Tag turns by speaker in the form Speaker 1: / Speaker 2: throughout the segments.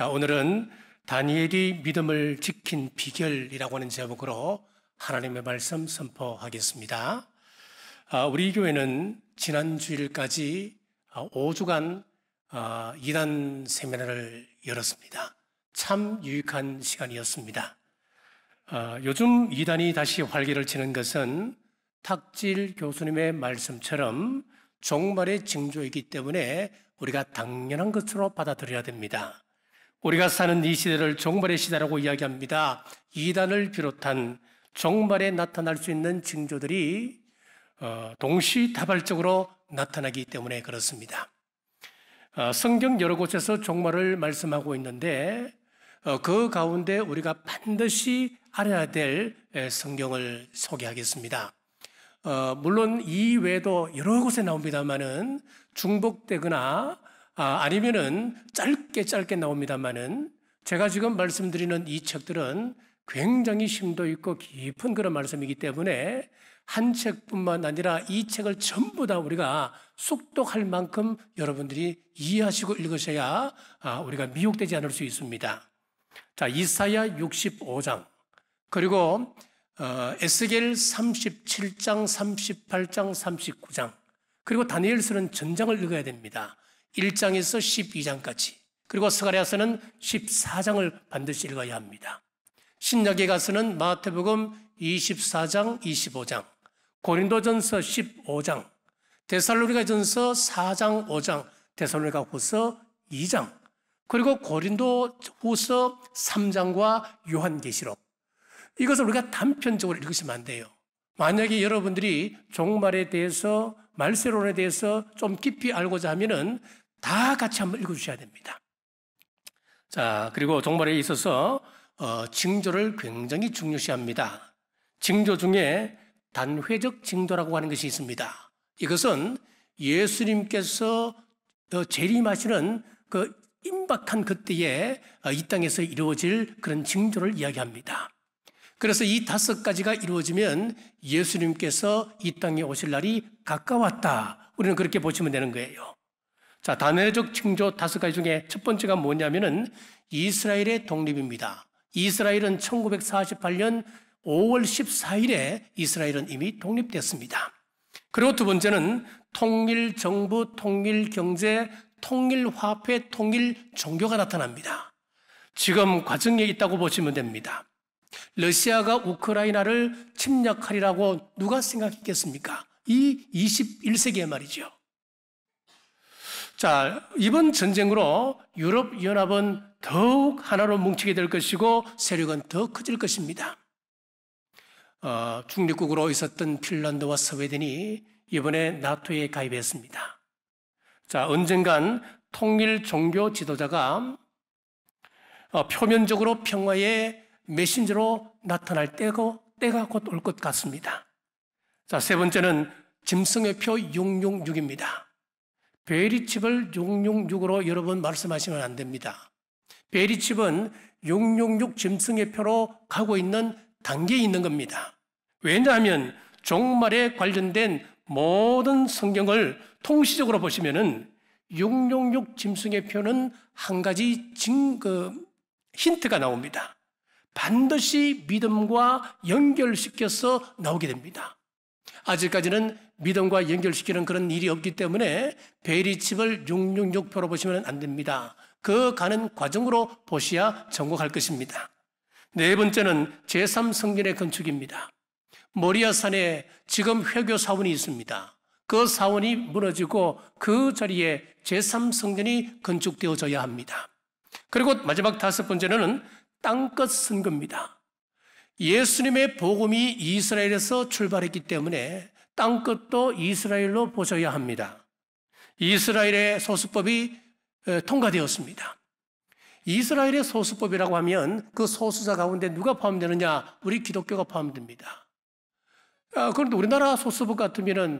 Speaker 1: 오늘은 다니엘이 믿음을 지킨 비결이라고 하는 제목으로 하나님의 말씀 선포하겠습니다. 우리 교회는 지난 주일까지 5주간 이단 세미나를 열었습니다. 참 유익한 시간이었습니다. 요즘 이단이 다시 활기를 치는 것은 탁질 교수님의 말씀처럼 종말의 징조이기 때문에 우리가 당연한 것으로 받아들여야 됩니다. 우리가 사는 이 시대를 종말의 시대라고 이야기합니다. 이단을 비롯한 종말에 나타날 수 있는 징조들이 동시다발적으로 나타나기 때문에 그렇습니다. 성경 여러 곳에서 종말을 말씀하고 있는데 그 가운데 우리가 반드시 알아야 될 성경을 소개하겠습니다. 물론 이 외에도 여러 곳에 나옵니다만은 중복되거나 아니면은 짧게 나옵니다만은 제가 지금 말씀드리는 이 책들은 굉장히 심도 있고 깊은 그런 말씀이기 때문에 한 책뿐만 아니라 이 책을 전부 다 우리가 숙독할 만큼 여러분들이 이해하시고 읽으셔야 우리가 미혹되지 않을 수 있습니다. 자, 이사야 65장 그리고 에스겔 37장, 38장, 39장 그리고 다니엘서는 전장을 읽어야 됩니다. 1장에서 12장까지 그리고 스가랴서는 14장을 반드시 읽어야 합니다. 신약에 가서는 마태복음 24장, 25장, 고린도전서 15장, 데살로니가전서 4장, 5장, 데살로니가후서 2장, 그리고 고린도후서 3장과 요한계시록 이것을 우리가 단편적으로 읽으시면 안 돼요. 만약에 여러분들이 종말에 대해서 말세론에 대해서 좀 깊이 알고자 하면은 다 같이 한번 읽어주셔야 됩니다. 자, 그리고 종말에 있어서 징조를 굉장히 중요시합니다. 징조 중에 단회적 징조라고 하는 것이 있습니다. 이것은 예수님께서 재림하시는 그 임박한 그때에 이 땅에서 이루어질 그런 징조를 이야기합니다. 그래서 이 5가지가 이루어지면 예수님께서 이 땅에 오실 날이 가까웠다. 우리는 그렇게 보시면 되는 거예요. 자, 단회적 징조 5가지 중에 첫 번째가 뭐냐면은 이스라엘의 독립입니다. 이스라엘은 1948년 5월 14일에 이스라엘은 이미 독립됐습니다. 그리고 두 번째는 통일정부, 통일경제, 통일화폐, 통일종교가 나타납니다. 지금 과정에 있다고 보시면 됩니다. 러시아가 우크라이나를 침략하리라고 누가 생각했겠습니까? 이 21세기의 말이죠. 자, 이번 전쟁으로 유럽연합은 더욱 하나로 뭉치게 될 것이고 세력은 더 커질 것입니다. 중립국으로 있었던 핀란드와 스웨덴이 이번에 나토에 가입했습니다. 자, 언젠간 통일 종교 지도자가 표면적으로 평화의 메신저로 나타날 때가 곧 올 것 같습니다. 자, 세 번째는 짐승의표 666입니다. 베리칩을 666으로 여러분 말씀하시면 안 됩니다. 베리칩은 666 짐승의 표로 가고 있는 단계에 있는 겁니다. 왜냐하면 종말에 관련된 모든 성경을 통시적으로 보시면은 666 짐승의 표는 한 가지 힌트가 나옵니다. 반드시 믿음과 연결시켜서 나오게 됩니다. 아직까지는 믿음과 연결시키는 그런 일이 없기 때문에 베리칩을 666표로 보시면 안 됩니다. 그 가는 과정으로 보셔야 정확할 것입니다. 네 번째는 제3성전의 건축입니다. 모리아산에 지금 회교 사원이 있습니다. 그 사원이 무너지고 그 자리에 제3성전이 건축되어져야 합니다. 그리고 마지막 5번째는 땅끝 선거입니다. 예수님의 복음이 이스라엘에서 출발했기 때문에 땅끝도 이스라엘로 보셔야 합니다. 이스라엘의 소수법이 통과되었습니다. 이스라엘의 소수법이라고 하면 그 소수자 가운데 누가 포함되느냐? 우리 기독교가 포함됩니다. 그런데 우리나라 소수법 같으면은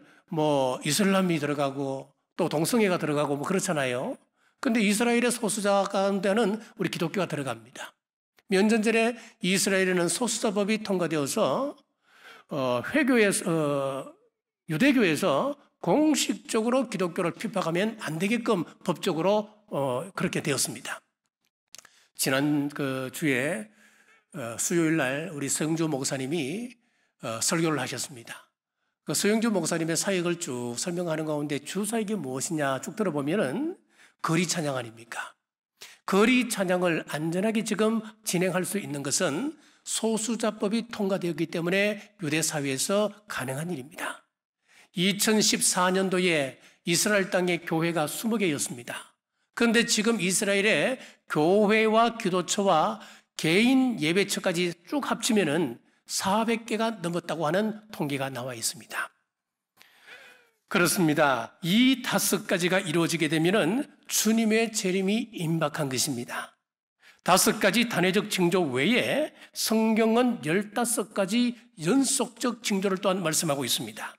Speaker 1: 이슬람이 들어가고 또 동성애가 들어가고 그렇잖아요. 그런데 이스라엘의 소수자 가운데는 우리 기독교가 들어갑니다. 몇 년 전에 이스라엘에는 소수자법이 통과되어서 유대교에서 공식적으로 기독교를 핍박하면 안 되게끔 법적으로 그렇게 되었습니다. 지난 그 주에 수요일 날 우리 서영주 목사님이 설교를 하셨습니다. 그 서영주 목사님의 사역을 쭉 설명하는 가운데 주 사역이 무엇이냐 쭉 들어보면은 거리 찬양 아닙니까? 거리 찬양을 안전하게 지금 진행할 수 있는 것은 소수자법이 통과되었기 때문에 유대 사회에서 가능한 일입니다. 2014년도에 이스라엘 땅의 교회가 20개였습니다. 그런데 지금 이스라엘의 교회와 기도처와 개인 예배처까지 쭉 합치면은 400개가 넘었다고 하는 통계가 나와 있습니다. 그렇습니다. 이 5가지가 이루어지게 되면은 주님의 재림이 임박한 것입니다. 5가지 단회적 징조 외에 성경은 15가지 연속적 징조를 또한 말씀하고 있습니다.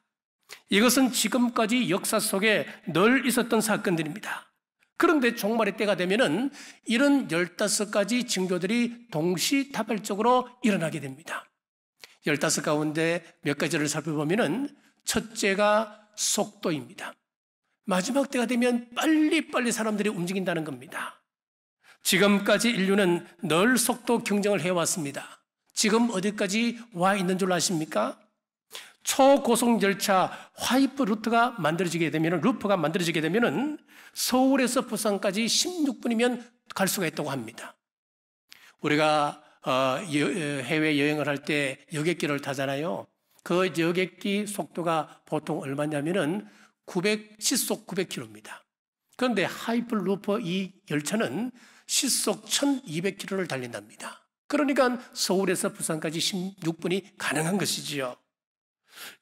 Speaker 1: 이것은 지금까지 역사 속에 늘 있었던 사건들입니다. 그런데 종말의 때가 되면은 이런 15가지 징조들이 동시다발적으로 일어나게 됩니다. 15 가운데 몇 가지를 살펴보면은 첫째가 속도입니다. 마지막 때가 되면 빨리빨리 사람들이 움직인다는 겁니다. 지금까지 인류는 늘 속도 경쟁을 해왔습니다. 지금 어디까지 와 있는 줄 아십니까? 초고속 열차 루프가 만들어지게 되면은 서울에서 부산까지 16분이면 갈 수가 있다고 합니다. 우리가 해외 여행을 할 때 여객기를 타잖아요. 그 여객기 속도가 보통 얼마냐면은 시속 900km입니다. 그런데 하이퍼루프 이 열차는 시속 1200km를 달린답니다. 그러니까 서울에서 부산까지 16분이 가능한 것이지요.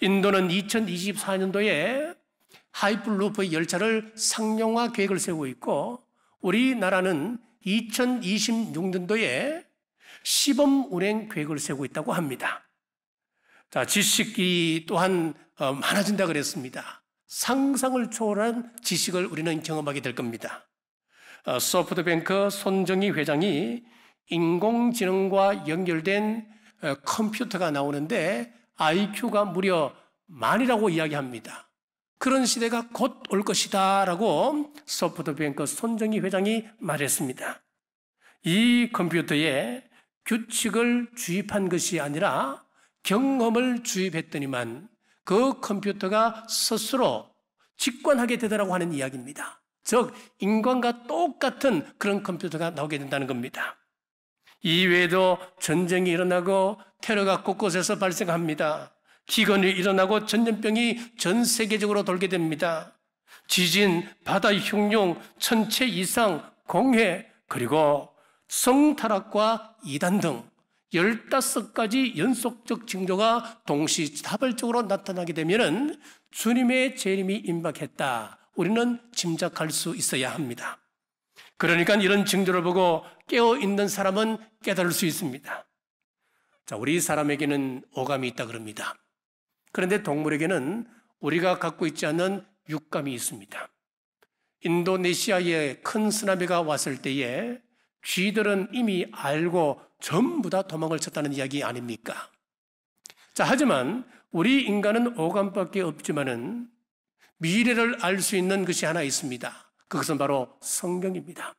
Speaker 1: 인도는 2024년도에 하이퍼루프 열차를 상용화 계획을 세우고 있고 우리나라는 2026년도에 시범 운행 계획을 세우고 있다고 합니다. 자, 지식이 또한 많아진다 그랬습니다. 상상을 초월한 지식을 우리는 경험하게 될 겁니다. 소프트뱅크 손정희 회장이 인공지능과 연결된 컴퓨터가 나오는데 IQ가 무려 만이라고 이야기합니다. 그런 시대가 곧 올 것이다 라고 소프트뱅크 손정희 회장이 말했습니다. 이 컴퓨터에 규칙을 주입한 것이 아니라 경험을 주입했더니만 그 컴퓨터가 스스로 직관하게 되더라고 하는 이야기입니다. 즉 인간과 똑같은 그런 컴퓨터가 나오게 된다는 겁니다. 이외에도 전쟁이 일어나고 테러가 곳곳에서 발생합니다. 기근이 일어나고 전염병이 전 세계적으로 돌게 됩니다. 지진, 바다 흉룡, 천체 이상, 공해, 그리고 성타락과 이단 등 15가지 연속적 징조가 동시다발적으로 나타나게 되면 주님의 재림이 임박했다. 우리는 짐작할 수 있어야 합니다. 그러니까 이런 징조를 보고 깨어있는 사람은 깨달을 수 있습니다. 자, 우리 사람에게는 오감이 있다 그럽니다. 그런데 동물에게는 우리가 갖고 있지 않은 육감이 있습니다. 인도네시아에 큰 쓰나미가 왔을 때에 쥐들은 이미 알고 전부 다 도망을 쳤다는 이야기 아닙니까? 자, 하지만 우리 인간은 오감밖에 없지만은 미래를 알 수 있는 것이 하나 있습니다. 그것은 바로 성경입니다.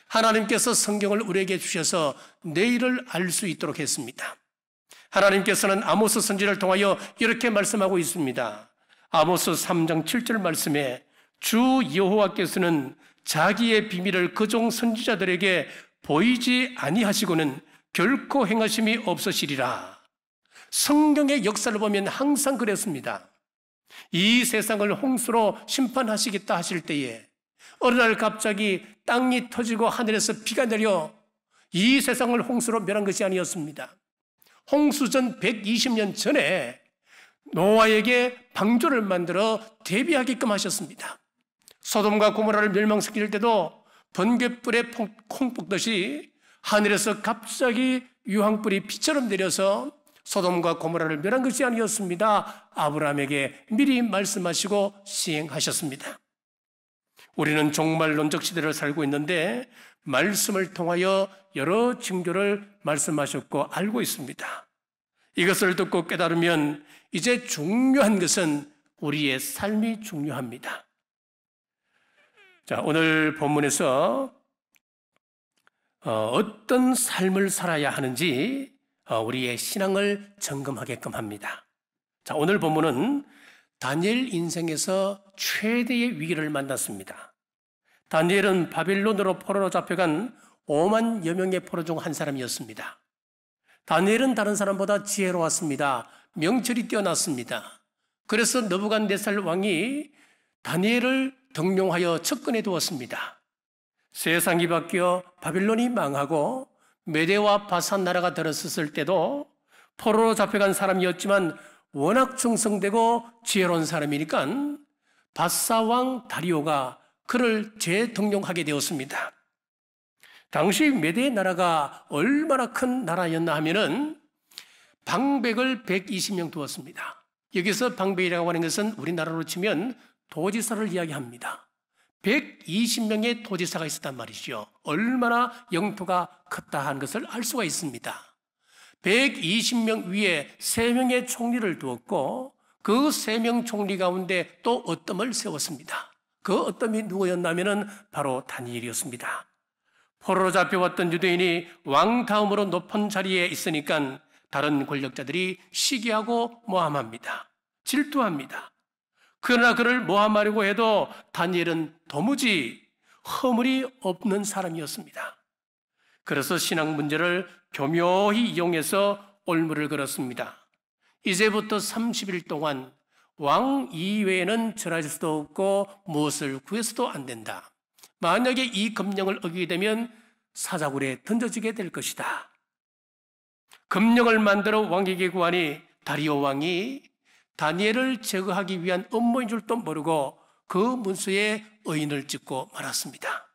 Speaker 1: 하나님께서 성경을 우리에게 주셔서 내일을 알 수 있도록 했습니다. 하나님께서는 아모스 선지자를 통하여 이렇게 말씀하고 있습니다. 아모스 3장 7절 말씀에 주 여호와께서는 자기의 비밀을 그종 선지자들에게 보이지 아니하시고는 결코 행하심이 없으시리라. 성경의 역사를 보면 항상 그랬습니다. 이 세상을 홍수로 심판하시겠다 하실 때에 어느 날 갑자기 땅이 터지고 하늘에서 비가 내려 이 세상을 홍수로 멸한 것이 아니었습니다. 홍수 전 120년 전에 노아에게 방주를 만들어 대비하게끔 하셨습니다. 소돔과 고모라를 멸망시킬 때도 번갯불에 콩 볶듯이 하늘에서 갑자기 유황불이 비처럼 내려서 소돔과 고모라를 멸한 것이 아니었습니다. 아브라함에게 미리 말씀하시고 시행하셨습니다. 우리는 종말론적 시대를 살고 있는데 말씀을 통하여 여러 징조를 말씀하셨고 알고 있습니다. 이것을 듣고 깨달으면 이제 중요한 것은 우리의 삶이 중요합니다. 자, 오늘 본문에서 어떤 삶을 살아야 하는지 우리의 신앙을 점검하게끔 합니다. 자, 오늘 본문은 다니엘 인생에서 최대의 위기를 만났습니다. 다니엘은 바빌론으로 포로로 잡혀간 5만여 명의 포로 중 한 사람이었습니다. 다니엘은 다른 사람보다 지혜로웠습니다. 명철이 뛰어났습니다. 그래서 느부갓네살 왕이 다니엘을 등용하여 측근해 두었습니다. 세상이 바뀌어 바빌론이 망하고 메대와 바산 나라가 들어섰을 때도 포로로 잡혀간 사람이었지만 워낙 충성되고 지혜로운 사람이니까 바사왕 다리오가 그를 재등용하게 되었습니다. 당시 메대 나라가 얼마나 큰 나라였나 하면은 방백을 120명 두었습니다. 여기서 방백이라고 하는 것은 우리나라로 치면 도지사를 이야기합니다. 120명의 도지사가 있었단 말이죠. 얼마나 영토가 컸다 하는 것을 알 수가 있습니다. 120명 위에 3명의 총리를 두었고 그 3명 총리 가운데 또 어뜸을 세웠습니다. 그 어뜸이 누구였냐면 바로 다니엘이었습니다. 포로로 잡혀왔던 유대인이 왕 다음으로 높은 자리에 있으니까 다른 권력자들이 시기하고 모함합니다. 질투합니다. 그러나 그를 모함하려고 해도 다니엘은 도무지 허물이 없는 사람이었습니다. 그래서 신앙 문제를 교묘히 이용해서 올무를 걸었습니다. 이제부터 30일 동안 왕 이외에는 절할 수도 없고 무엇을 구해서도 안 된다. 만약에 이 금령을 어기게 되면 사자굴에 던져지게 될 것이다. 금령을 만들어 왕에게 구하니 다리오 왕이 다니엘을 제거하기 위한 음모인 줄도 모르고 그 문서에 의인을 찍고 말았습니다.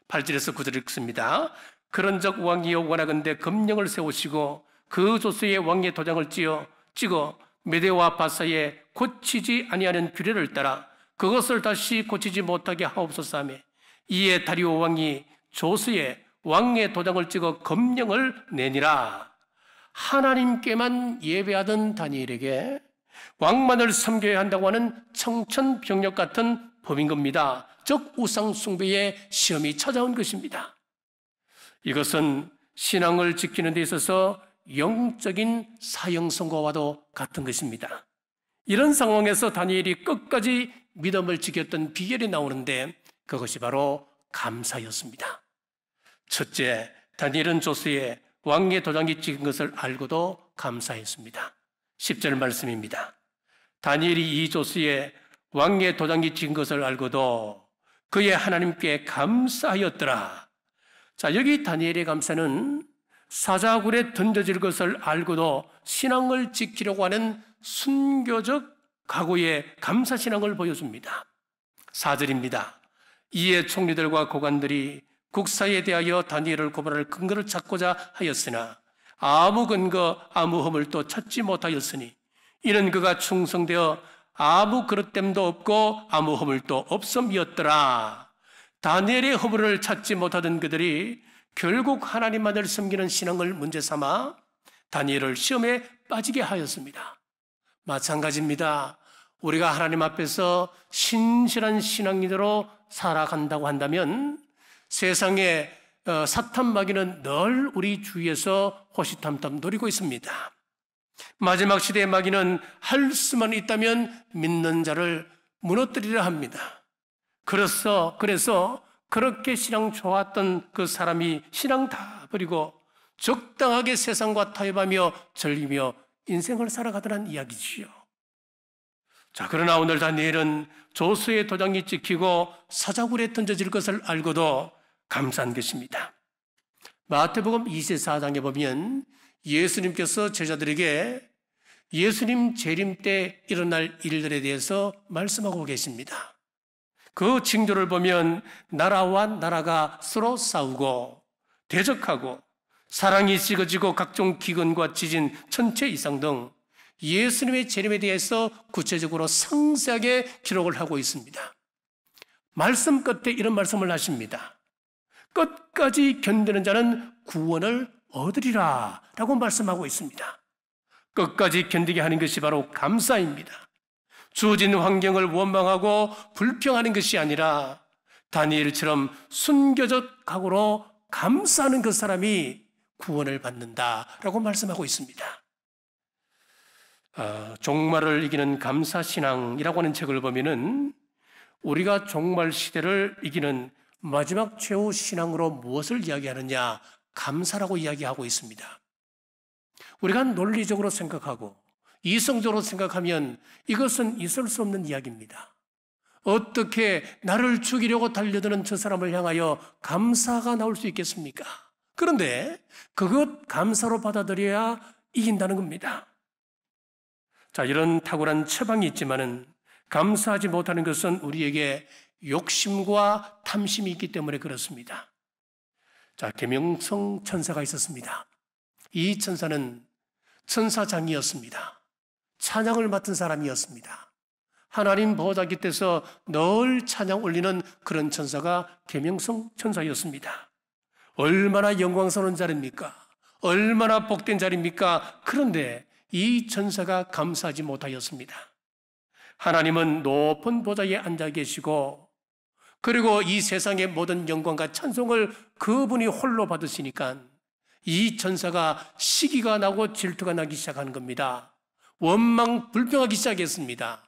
Speaker 1: 8절에서 9절 읽습니다. 그런즉 왕이여 원하건대 금령을 세우시고 그 조서에 왕의 도장을 찍어 메대와 바사에 고치지 아니하는 규례를 따라 그것을 다시 고치지 못하게 하옵소서 하며 이에 다리오 왕이 조서에 왕의 도장을 찍어 금령을 내니라. 하나님께만 예배하던 다니엘에게 왕만을 섬겨야 한다고 하는 청천벽력 같은 법인 겁니다. 즉 우상 숭배의 시험이 찾아온 것입니다. 이것은 신앙을 지키는 데 있어서 영적인 사형 선고와도 같은 것입니다. 이런 상황에서 다니엘이 끝까지 믿음을 지켰던 비결이 나오는데 그것이 바로 감사였습니다. 첫째, 다니엘은 조서에 왕의 도장이 찍은 것을 알고도 감사했습니다. 10절 말씀입니다. 다니엘이 이 조서에 왕의 도장이 찍은 것을 알고도 그의 하나님께 감사하였더라. 자, 여기 다니엘의 감사는 사자굴에 던져질 것을 알고도 신앙을 지키려고 하는 순교적 각오의 감사신앙을 보여줍니다. 4절입니다. 이에 총리들과 고관들이 국사에 대하여 다니엘을 고발할 근거를 찾고자 하였으나 아무 근거 아무 허물도 찾지 못하였으니 이는 그가 충성되어 아무 그릇됨도 없고 아무 허물도 없음이었더라. 다니엘의 허물을 찾지 못하던 그들이 결국 하나님만을 섬기는 신앙을 문제 삼아 다니엘을 시험에 빠지게 하였습니다. 마찬가지입니다. 우리가 하나님 앞에서 신실한 신앙인으로 살아간다고 한다면 세상에 사탄 마귀는 늘 우리 주위에서 호시탐탐 노리고 있습니다. 마지막 시대의 마귀는 할 수만 있다면 믿는 자를 무너뜨리려 합니다. 그래서 그렇게 신앙 좋았던 그 사람이 신앙 다 버리고 적당하게 세상과 타협하며 즐기며 인생을 살아가더란 이야기지요. 자, 그러나 오늘 다니엘은 조서의 도장이 찍히고 사자굴에 던져질 것을 알고도 감사한 것입니다. 마태복음 24장에 보면 예수님께서 제자들에게 예수님 재림 때 일어날 일들에 대해서 말씀하고 계십니다. 그 징조를 보면 나라와 나라가 서로 싸우고 대적하고 사랑이 식어지고 각종 기근과 지진, 천체 이상 등 예수님의 재림에 대해서 구체적으로 상세하게 기록을 하고 있습니다. 말씀 끝에 이런 말씀을 하십니다. 끝까지 견디는 자는 구원을 얻으리라 라고 말씀하고 있습니다. 끝까지 견디게 하는 것이 바로 감사입니다. 주어진 환경을 원망하고 불평하는 것이 아니라 다니엘처럼 순교적 각오로 감사하는 그 사람이 구원을 받는다라고 말씀하고 있습니다. 종말을 이기는 감사신앙이라고 하는 책을 보면은 우리가 종말 시대를 이기는 마지막 최후 신앙으로 무엇을 이야기하느냐? 감사라고 이야기하고 있습니다. 우리가 논리적으로 생각하고 이성적으로 생각하면 이것은 있을 수 없는 이야기입니다. 어떻게 나를 죽이려고 달려드는 저 사람을 향하여 감사가 나올 수 있겠습니까? 그런데 그것 감사로 받아들여야 이긴다는 겁니다. 자, 이런 탁월한 처방이 있지만은 감사하지 못하는 것은 우리에게 욕심과 탐심이 있기 때문에 그렇습니다. 자, 계명성 천사가 있었습니다. 이 천사는 천사장이었습니다. 찬양을 맡은 사람이었습니다. 하나님 보좌 곁에서 늘 찬양 올리는 그런 천사가 계명성 천사였습니다. 얼마나 영광스러운 자리입니까? 얼마나 복된 자리입니까? 그런데 이 천사가 감사하지 못하였습니다. 하나님은 높은 보좌에 앉아 계시고 그리고 이 세상의 모든 영광과 찬송을 그분이 홀로 받으시니까 이 천사가 시기가 나고 질투가 나기 시작하는 겁니다. 원망 불평하기 시작했습니다.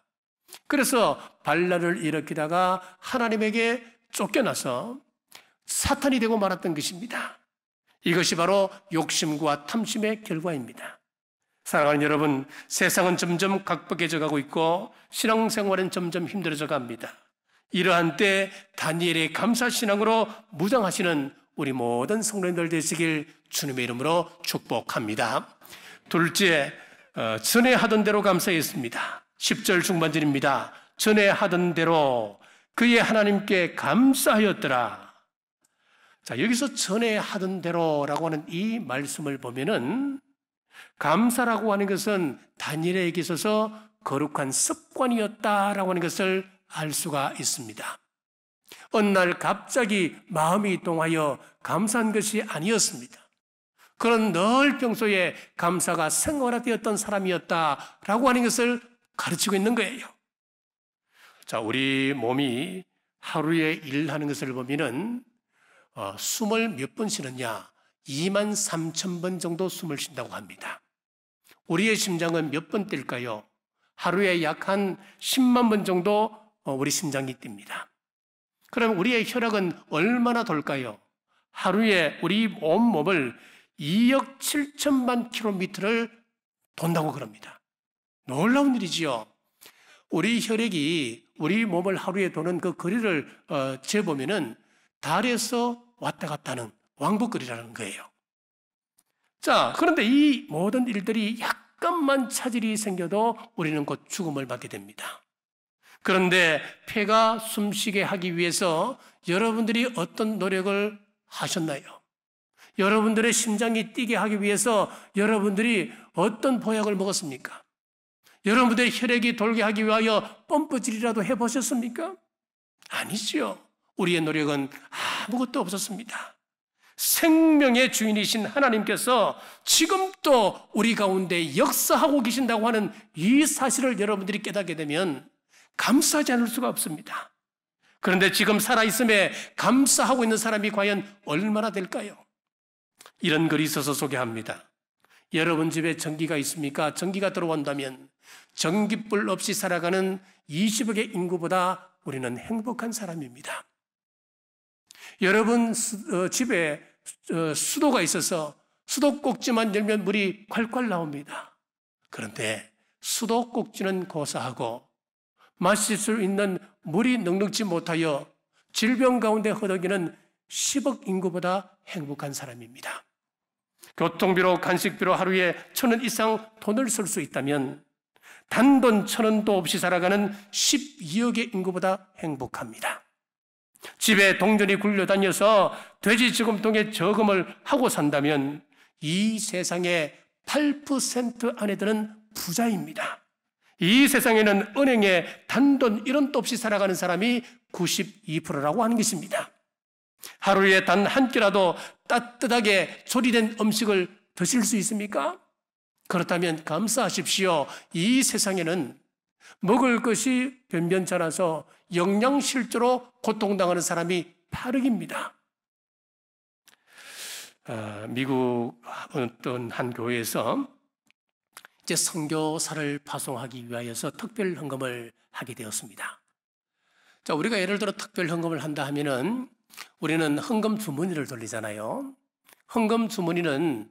Speaker 1: 그래서 반란을 일으키다가 하나님에게 쫓겨나서 사탄이 되고 말았던 것입니다. 이것이 바로 욕심과 탐심의 결과입니다. 사랑하는 여러분, 세상은 점점 각박해져 가고 있고 신앙생활은 점점 힘들어져 갑니다. 이러한 때 다니엘의 감사신앙으로 무장하시는 우리 모든 성도님들 되시길 주님의 이름으로 축복합니다. 둘째, 전에 하던 대로 감사했습니다. 10절 중반절입니다. 전에 하던 대로 그의 하나님께 감사하였더라. 자, 여기서 전에 하던 대로라고 하는 이 말씀을 보면은 감사라고 하는 것은 다니엘에게 있어서 거룩한 습관이었다라고 하는 것을 알 수가 있습니다. 어느 날 갑자기 마음이 동하여 감사한 것이 아니었습니다. 그런 늘 평소에 감사가 생활화되었던 사람이었다라고 하는 것을 가르치고 있는 거예요. 자, 우리 몸이 하루에 일하는 것을 보면은 숨을 몇 번 쉬느냐? 23,000번 정도 숨을 쉰다고 합니다. 우리의 심장은 몇 번 뛸까요? 하루에 약 한 10만 번 정도 우리 심장이 뜁니다. 그럼 우리의 혈액은 얼마나 돌까요? 하루에 우리 온몸을 2억 7천만 킬로미터를 돈다고 그럽니다. 놀라운 일이지요. 우리 혈액이 우리 몸을 하루에 도는 그 거리를 재보면은 달에서 왔다 갔다 하는 왕복거리라는 거예요. 자, 그런데 이 모든 일들이 약간만 차질이 생겨도 우리는 곧 죽음을 맞게 됩니다. 그런데 폐가 숨쉬게 하기 위해서 여러분들이 어떤 노력을 하셨나요? 여러분들의 심장이 뛰게 하기 위해서 여러분들이 어떤 보약을 먹었습니까? 여러분들의 혈액이 돌게 하기 위하여 펌프질이라도 해보셨습니까? 아니죠. 우리의 노력은 아무것도 없었습니다. 생명의 주인이신 하나님께서 지금도 우리 가운데 역사하고 계신다고 하는 이 사실을 여러분들이 깨닫게 되면 감사하지 않을 수가 없습니다. 그런데 지금 살아있음에 감사하고 있는 사람이 과연 얼마나 될까요? 이런 글이 있어서 소개합니다. 여러분 집에 전기가 있습니까? 전기가 들어온다면 전기불 없이 살아가는 20억의 인구보다 우리는 행복한 사람입니다. 여러분 집에 수도가 있어서 수도꼭지만 열면 물이 콸콸 나옵니다. 그런데 수도꼭지는 고사하고 마실 수 있는 물이 넉넉지 못하여 질병 가운데 허덕이는 10억 인구보다 행복한 사람입니다. 교통비로 간식비로 하루에 1,000원 이상 돈을 쓸 수 있다면 단돈 1,000원도 없이 살아가는 12억의 인구보다 행복합니다. 집에 동전이 굴려다녀서 돼지 저금통에 저금을 하고 산다면 이 세상의 8% 안에 드는 부자입니다. 이 세상에는 은행에 단돈 1원도 없이 살아가는 사람이 92%라고 하는 것입니다. 하루에 단 한 끼라도 따뜻하게 조리된 음식을 드실 수 있습니까? 그렇다면 감사하십시오. 이 세상에는 먹을 것이 변변찮아서 영양실조로 고통당하는 사람이 8억입니다. 미국 어떤 한 교회에서 이제 선교사를 파송하기 위하여서 특별 헌금을 하게 되었습니다. 자, 우리가 예를 들어 특별 헌금을 한다 하면은 우리는 헌금 주머니를 돌리잖아요. 헌금 주머니는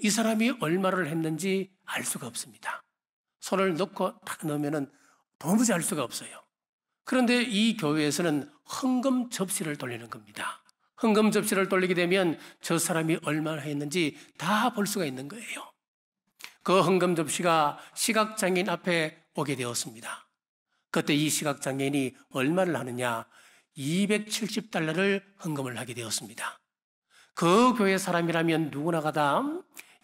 Speaker 1: 이 사람이 얼마를 했는지 알 수가 없습니다. 손을 넣고 탁 넣으면은 도무지 알 수가 없어요. 그런데 이 교회에서는 헌금 접시를 돌리는 겁니다. 헌금 접시를 돌리게 되면 저 사람이 얼마나 했는지 다 볼 수가 있는 거예요. 그 헌금 접시가 시각장애인 앞에 오게 되었습니다. 그때 이 시각장애인이 얼마를 하느냐? $270를 헌금을 하게 되었습니다. 그 교회 사람이라면 누구나가 다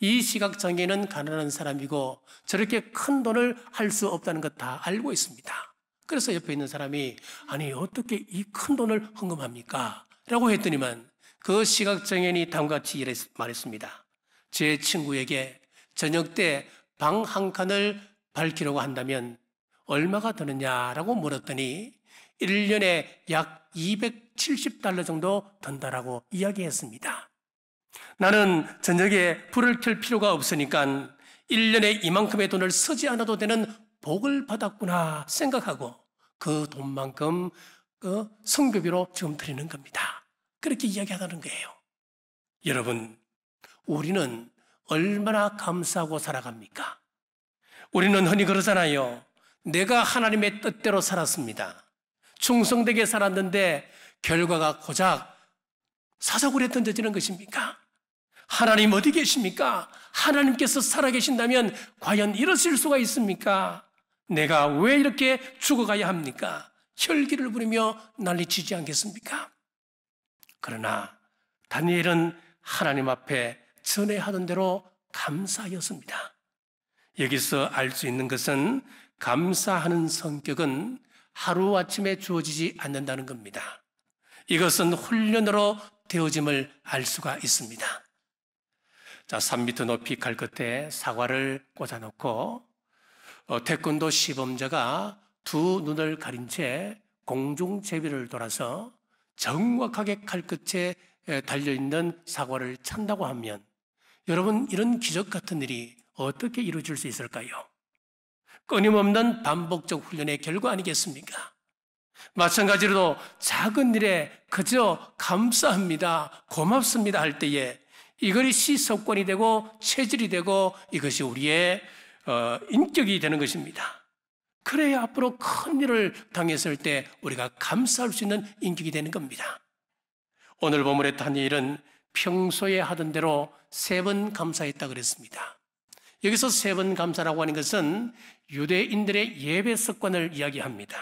Speaker 1: 이 시각장애인은 가난한 사람이고 저렇게 큰 돈을 할 수 없다는 것 다 알고 있습니다. 그래서 옆에 있는 사람이 아니 어떻게 이 큰 돈을 헌금합니까? 라고 했더니만 그 시각장애인이 다음과 같이 말했습니다. 제 친구에게 저녁 때 방 한 칸을 밝히려고 한다면 얼마가 드느냐라고 물었더니 1년에 약 $270 정도 든다라고 이야기했습니다. 나는 저녁에 불을 켤 필요가 없으니까 1년에 이만큼의 돈을 쓰지 않아도 되는 복을 받았구나 생각하고 그 돈만큼 성교비로 지금 드리는 겁니다. 그렇게 이야기하다는 거예요. 여러분, 우리는 얼마나 감사하고 살아갑니까? 우리는 흔히 그러잖아요. 내가 하나님의 뜻대로 살았습니다. 충성되게 살았는데 결과가 고작 사사굴에 던져지는 것입니까? 하나님 어디 계십니까? 하나님께서 살아계신다면 과연 이러실 수가 있습니까? 내가 왜 이렇게 죽어가야 합니까? 혈기를 부리며 난리치지 않겠습니까? 그러나 다니엘은 하나님 앞에 전에하던 대로 감사하였습니다. 여기서 알 수 있는 것은 감사하는 성격은 하루아침에 주어지지 않는다는 겁니다. 이것은 훈련으로 되어짐을 알 수가 있습니다. 자, 3m 높이 칼 끝에 사과를 꽂아놓고 태권도 시범자가 두 눈을 가린 채 공중제비를 돌아서 정확하게 칼 끝에 달려있는 사과를 찬다고 하면 여러분, 이런 기적 같은 일이 어떻게 이루어질 수 있을까요? 끊임없는 반복적 훈련의 결과 아니겠습니까? 마찬가지로 작은 일에 그저 감사합니다, 고맙습니다 할 때에 이것이 습관이 되고 체질이 되고 이것이 우리의 인격이 되는 것입니다. 그래야 앞으로 큰 일을 당했을 때 우리가 감사할 수 있는 인격이 되는 겁니다. 오늘 본문의 다니엘은 평소에 하던 대로 3번 감사했다 그랬습니다. 여기서 3번 감사라고 하는 것은 유대인들의 예배 습관을 이야기합니다.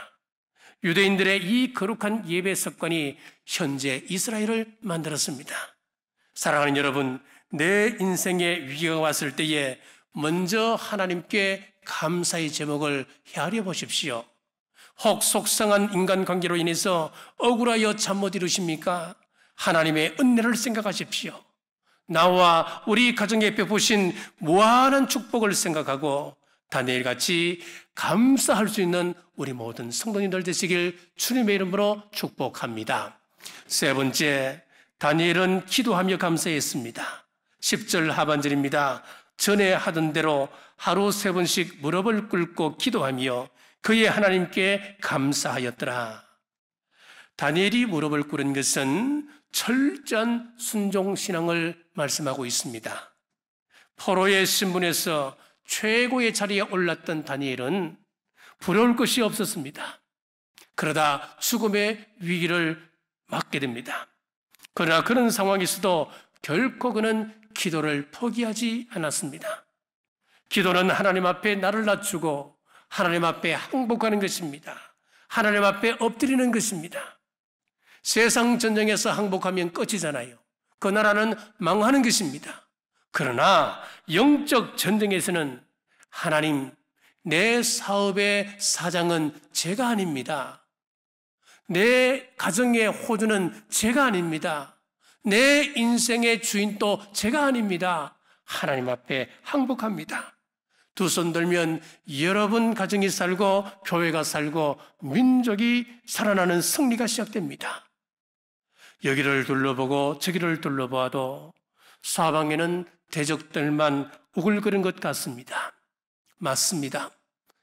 Speaker 1: 유대인들의 이 거룩한 예배 습관이 현재 이스라엘을 만들었습니다. 사랑하는 여러분, 내 인생에 위기가 왔을 때에 먼저 하나님께 감사의 제목을 헤아려 보십시오. 혹 속상한 인간관계로 인해서 억울하여 잠 못 이루십니까? 하나님의 은혜를 생각하십시오. 나와 우리 가정에 베푸신 무한한 축복을 생각하고 다니엘같이 감사할 수 있는 우리 모든 성도님들 되시길 주님의 이름으로 축복합니다. 3번째, 다니엘은 기도하며 감사했습니다. 10절 하반절입니다. 전에 하던 대로 하루 3번씩 무릎을 꿇고 기도하며 그의 하나님께 감사하였더라. 다니엘이 무릎을 꿇은 것은 철저한 순종신앙을 말씀하고 있습니다. 포로의 신분에서 최고의 자리에 올랐던 다니엘은 부러울 것이 없었습니다. 그러다 죽음의 위기를 맞게 됩니다. 그러나 그런 상황에서도 결코 그는 기도를 포기하지 않았습니다. 기도는 하나님 앞에 나를 낮추고 하나님 앞에 항복하는 것입니다. 하나님 앞에 엎드리는 것입니다. 세상 전쟁에서 항복하면 끝이잖아요. 그 나라는 망하는 것입니다. 그러나 영적 전쟁에서는 하나님, 내 사업의 사장은 제가 아닙니다. 내 가정의 호주는 제가 아닙니다. 내 인생의 주인도 제가 아닙니다. 하나님 앞에 항복합니다. 두 손 들면 여러분 가정이 살고 교회가 살고 민족이 살아나는 승리가 시작됩니다. 여기를 둘러보고 저기를 둘러보아도 사방에는 대적들만 우글거린 것 같습니다. 맞습니다.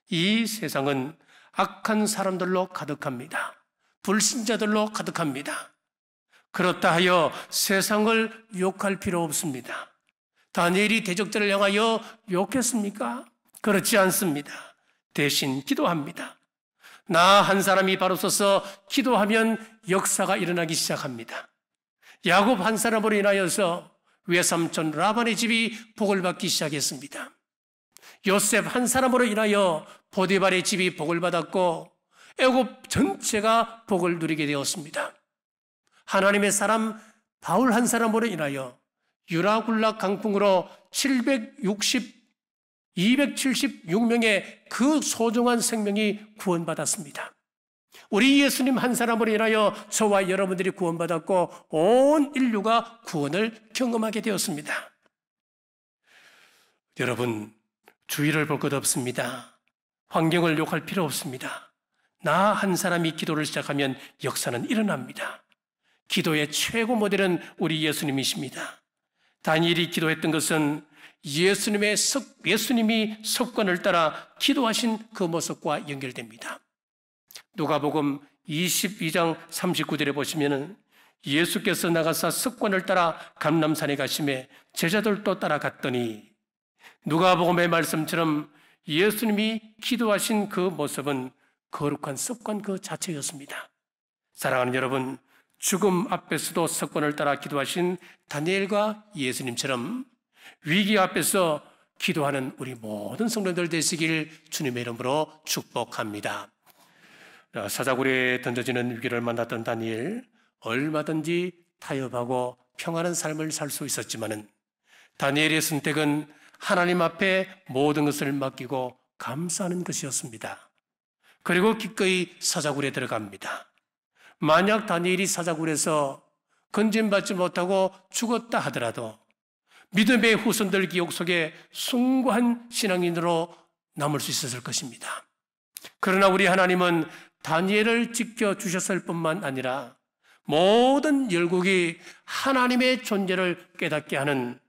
Speaker 1: 이 세상은 악한 사람들로 가득합니다. 불신자들로 가득합니다. 그렇다 하여 세상을 욕할 필요 없습니다. 다니엘이 대적들을 향하여 욕했습니까? 그렇지 않습니다. 대신 기도합니다. 나 한 사람이 바로 서서 기도하면 역사가 일어나기 시작합니다. 야곱 한 사람으로 인하여서 외삼촌 라반의 집이 복을 받기 시작했습니다. 요셉 한 사람으로 인하여 보디발의 집이 복을 받았고 애굽 전체가 복을 누리게 되었습니다. 하나님의 사람 바울 한 사람으로 인하여 유라굴라 강풍으로 276명의 그 소중한 생명이 구원받았습니다. 우리 예수님 한 사람으로 인하여 저와 여러분들이 구원받았고 온 인류가 구원을 경험하게 되었습니다. 여러분, 주의를 볼 것 없습니다. 환경을 욕할 필요 없습니다. 나 한 사람이 기도를 시작하면 역사는 일어납니다. 기도의 최고 모델은 우리 예수님이십니다. 다니엘이 기도했던 것은 예수님이 습관을 따라 기도하신 그 모습과 연결됩니다. 누가복음 22장 39절에 보시면은 예수께서 나가사 습관을 따라 감람산에 가심에 제자들도 따라갔더니 누가복음의 말씀처럼 예수님이 기도하신 그 모습은 거룩한 습관 그 자체였습니다. 사랑하는 여러분, 죽음 앞에서도 습관을 따라 기도하신 다니엘과 예수님처럼 위기 앞에서 기도하는 우리 모든 성도들 되시길 주님의 이름으로 축복합니다. 사자굴에 던져지는 위기를 만났던 다니엘, 얼마든지 타협하고 평안한 삶을 살 수 있었지만은 다니엘의 선택은 하나님 앞에 모든 것을 맡기고 감사하는 것이었습니다. 그리고 기꺼이 사자굴에 들어갑니다. 만약 다니엘이 사자굴에서 건진받지 못하고 죽었다 하더라도 믿음의 후손들 기억 속에 숭고한 신앙인으로 남을 수 있었을 것입니다. 그러나 우리 하나님은 다니엘을 지켜주셨을 뿐만 아니라 모든 열국이 하나님의 존재를 깨닫게 하는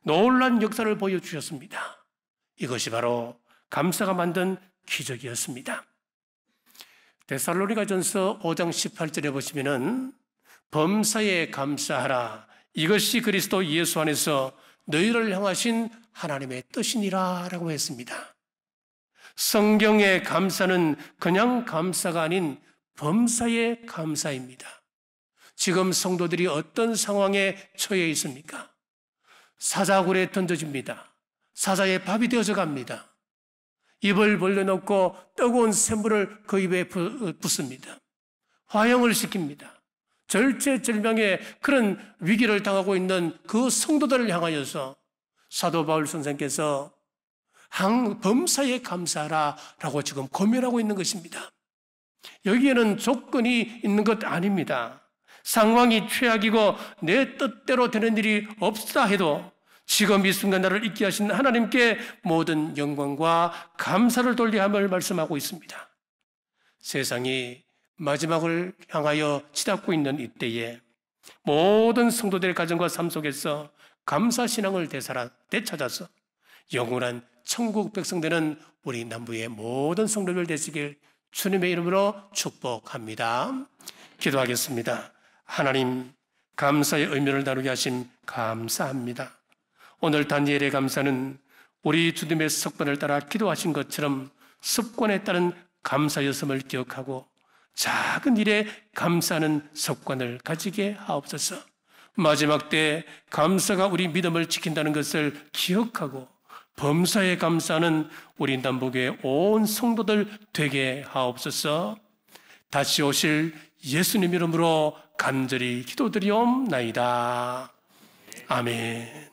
Speaker 1: 놀라운 역사를 보여주셨습니다. 이것이 바로 감사가 만든 기적이었습니다. 데살로니가전서 5장 18절에 보시면은 범사에 감사하라. 이것이 그리스도 예수 안에서 너희를 향하신 하나님의 뜻이니라 라고 했습니다. 성경의 감사는 그냥 감사가 아닌 범사의 감사입니다. 지금 성도들이 어떤 상황에 처해 있습니까? 사자굴에 던져집니다. 사자의 밥이 되어져 갑니다. 입을 벌려놓고 뜨거운 샘물을 그 입에 붓습니다. 화형을 시킵니다. 절체절명의 그런 위기를 당하고 있는 그 성도들을 향하여서 사도 바울 선생께서 범사에 감사하라 라고 지금 고면하고 있는 것입니다. 여기에는 조건이 있는 것 아닙니다. 상황이 최악이고 내 뜻대로 되는 일이 없다 해도 지금 이 순간 나를 있게 하신 하나님께 모든 영광과 감사를 돌려야 함을 말씀하고 있습니다. 세상이 마지막을 향하여 치닫고 있는 이때에 모든 성도들의 가정과 삶 속에서 감사신앙을 되찾아서 영원한 천국 백성 되는 우리 남부의 모든 성도들 되시길 주님의 이름으로 축복합니다. 기도하겠습니다. 하나님, 감사의 의미를 나누게 하심 감사합니다. 오늘 다니엘의 감사는 우리 주님의 습관을 따라 기도하신 것처럼 습관에 따른 감사였음을 기억하고 작은 일에 감사하는 습관을 가지게 하옵소서. 마지막 때 감사가 우리 믿음을 지킨다는 것을 기억하고 범사에 감사하는 우리 남북의 온 성도들 되게 하옵소서. 다시 오실 예수님 이름으로 간절히 기도드리옵나이다. 아멘.